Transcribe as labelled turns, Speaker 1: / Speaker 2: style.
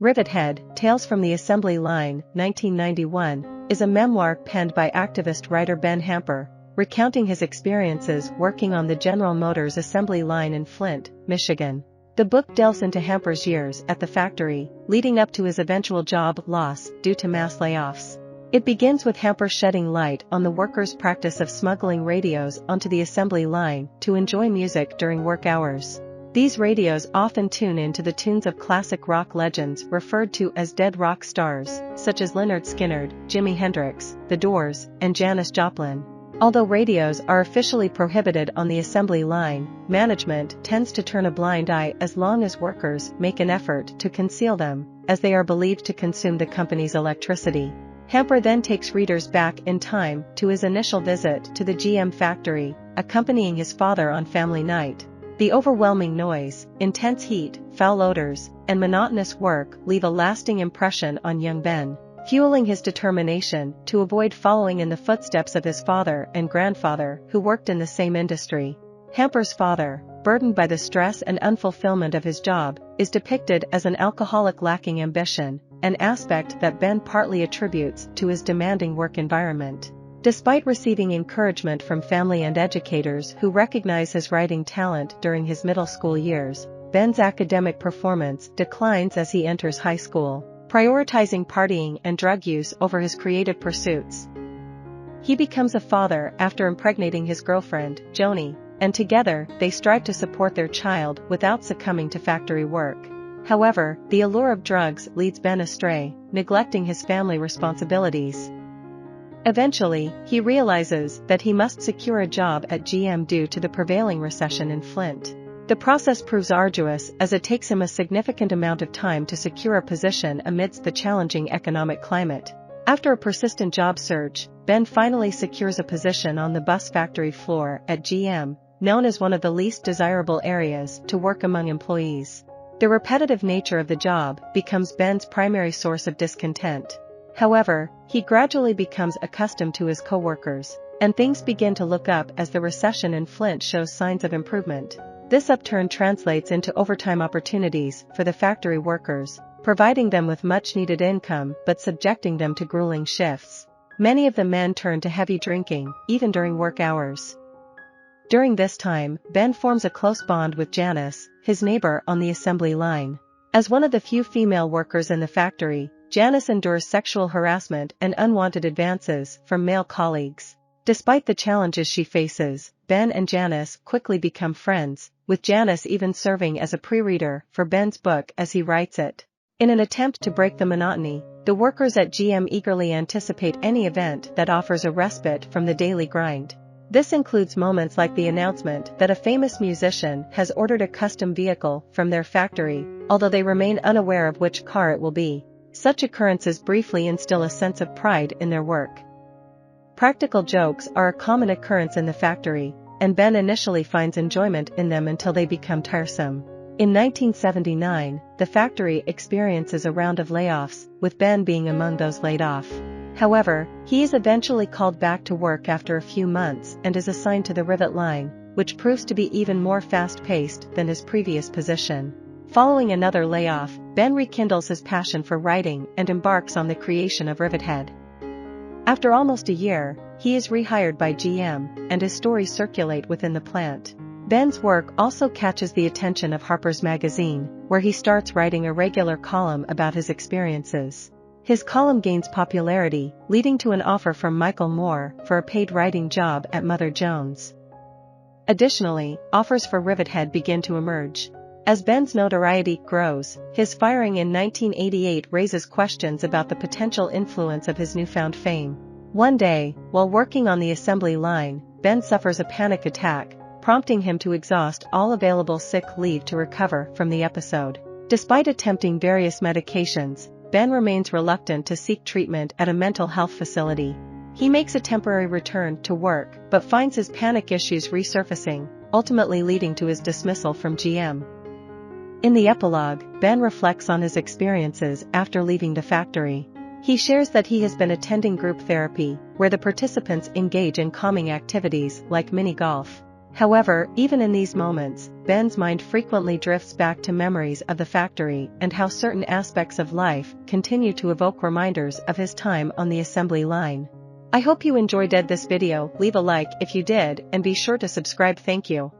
Speaker 1: Rivethead, Tales from the Assembly Line, 1991, is a memoir penned by activist writer Ben Hamper, recounting his experiences working on the General Motors assembly line in Flint, Michigan. The book delves into Hamper's years at the factory, leading up to his eventual job loss due to mass layoffs. It begins with Hamper shedding light on the workers' practice of smuggling radios onto the assembly line to enjoy music during work hours. These radios often tune into the tunes of classic rock legends referred to as dead rock stars, such as Lynyrd Skynyrd, Jimi Hendrix, The Doors, and Janis Joplin. Although radios are officially prohibited on the assembly line, management tends to turn a blind eye as long as workers make an effort to conceal them, as they are believed to consume the company's electricity. Hamper then takes readers back in time to his initial visit to the GM factory, accompanying his father on family night. The overwhelming noise, intense heat, foul odors, and monotonous work leave a lasting impression on young Ben, fueling his determination to avoid following in the footsteps of his father and grandfather who worked in the same industry. Hamper's father, burdened by the stress and unfulfillment of his job, is depicted as an alcoholic lacking ambition, an aspect that Ben partly attributes to his demanding work environment. Despite receiving encouragement from family and educators who recognize his writing talent during his middle school years, Ben's academic performance declines as he enters high school, prioritizing partying and drug use over his creative pursuits. He becomes a father after impregnating his girlfriend, Joni, and together they strive to support their child without succumbing to factory work. However, the allure of drugs leads Ben astray, neglecting his family responsibilities. Eventually, he realizes that he must secure a job at GM due to the prevailing recession in Flint. The process proves arduous as it takes him a significant amount of time to secure a position amidst the challenging economic climate. After a persistent job search, Ben finally secures a position on the bus factory floor at GM, known as one of the least desirable areas to work among employees. The repetitive nature of the job becomes Ben's primary source of discontent. However, he gradually becomes accustomed to his co-workers, and things begin to look up as the recession in Flint shows signs of improvement. This upturn translates into overtime opportunities for the factory workers, providing them with much-needed income but subjecting them to grueling shifts. Many of the men turn to heavy drinking, even during work hours. During this time, Ben forms a close bond with Janice, his neighbor on the assembly line. As one of the few female workers in the factory, Janice endures sexual harassment and unwanted advances from male colleagues. Despite the challenges she faces, Ben and Janice quickly become friends, with Janice even serving as a pre-reader for Ben's book as he writes it. In an attempt to break the monotony, the workers at GM eagerly anticipate any event that offers a respite from the daily grind. This includes moments like the announcement that a famous musician has ordered a custom vehicle from their factory, although they remain unaware of which car it will be. Such occurrences briefly instill a sense of pride in their work. Practical jokes are a common occurrence in the factory, and Ben initially finds enjoyment in them until they become tiresome. In 1979, the factory experiences a round of layoffs, with Ben being among those laid off. However, he is eventually called back to work after a few months and is assigned to the rivet line, which proves to be even more fast-paced than his previous position. Following another layoff, Ben rekindles his passion for writing and embarks on the creation of Rivethead. After almost a year, he is rehired by GM, and his stories circulate within the plant. Ben's work also catches the attention of Harper's Magazine, where he starts writing a regular column about his experiences. His column gains popularity, leading to an offer from Michael Moore for a paid writing job at Mother Jones. Additionally, offers for Rivethead begin to emerge. As Ben's notoriety grows, his firing in 1988 raises questions about the potential influence of his newfound fame. One day, while working on the assembly line, Ben suffers a panic attack, prompting him to exhaust all available sick leave to recover from the episode. Despite attempting various medications, Ben remains reluctant to seek treatment at a mental health facility. He makes a temporary return to work, but finds his panic issues resurfacing, ultimately leading to his dismissal from GM. In the epilogue, Ben reflects on his experiences after leaving the factory. He shares that he has been attending group therapy, where the participants engage in calming activities like mini golf. However, even in these moments, Ben's mind frequently drifts back to memories of the factory and how certain aspects of life continue to evoke reminders of his time on the assembly line. I hope you enjoyed this video. Leave a like if you did and be sure to subscribe. Thank you.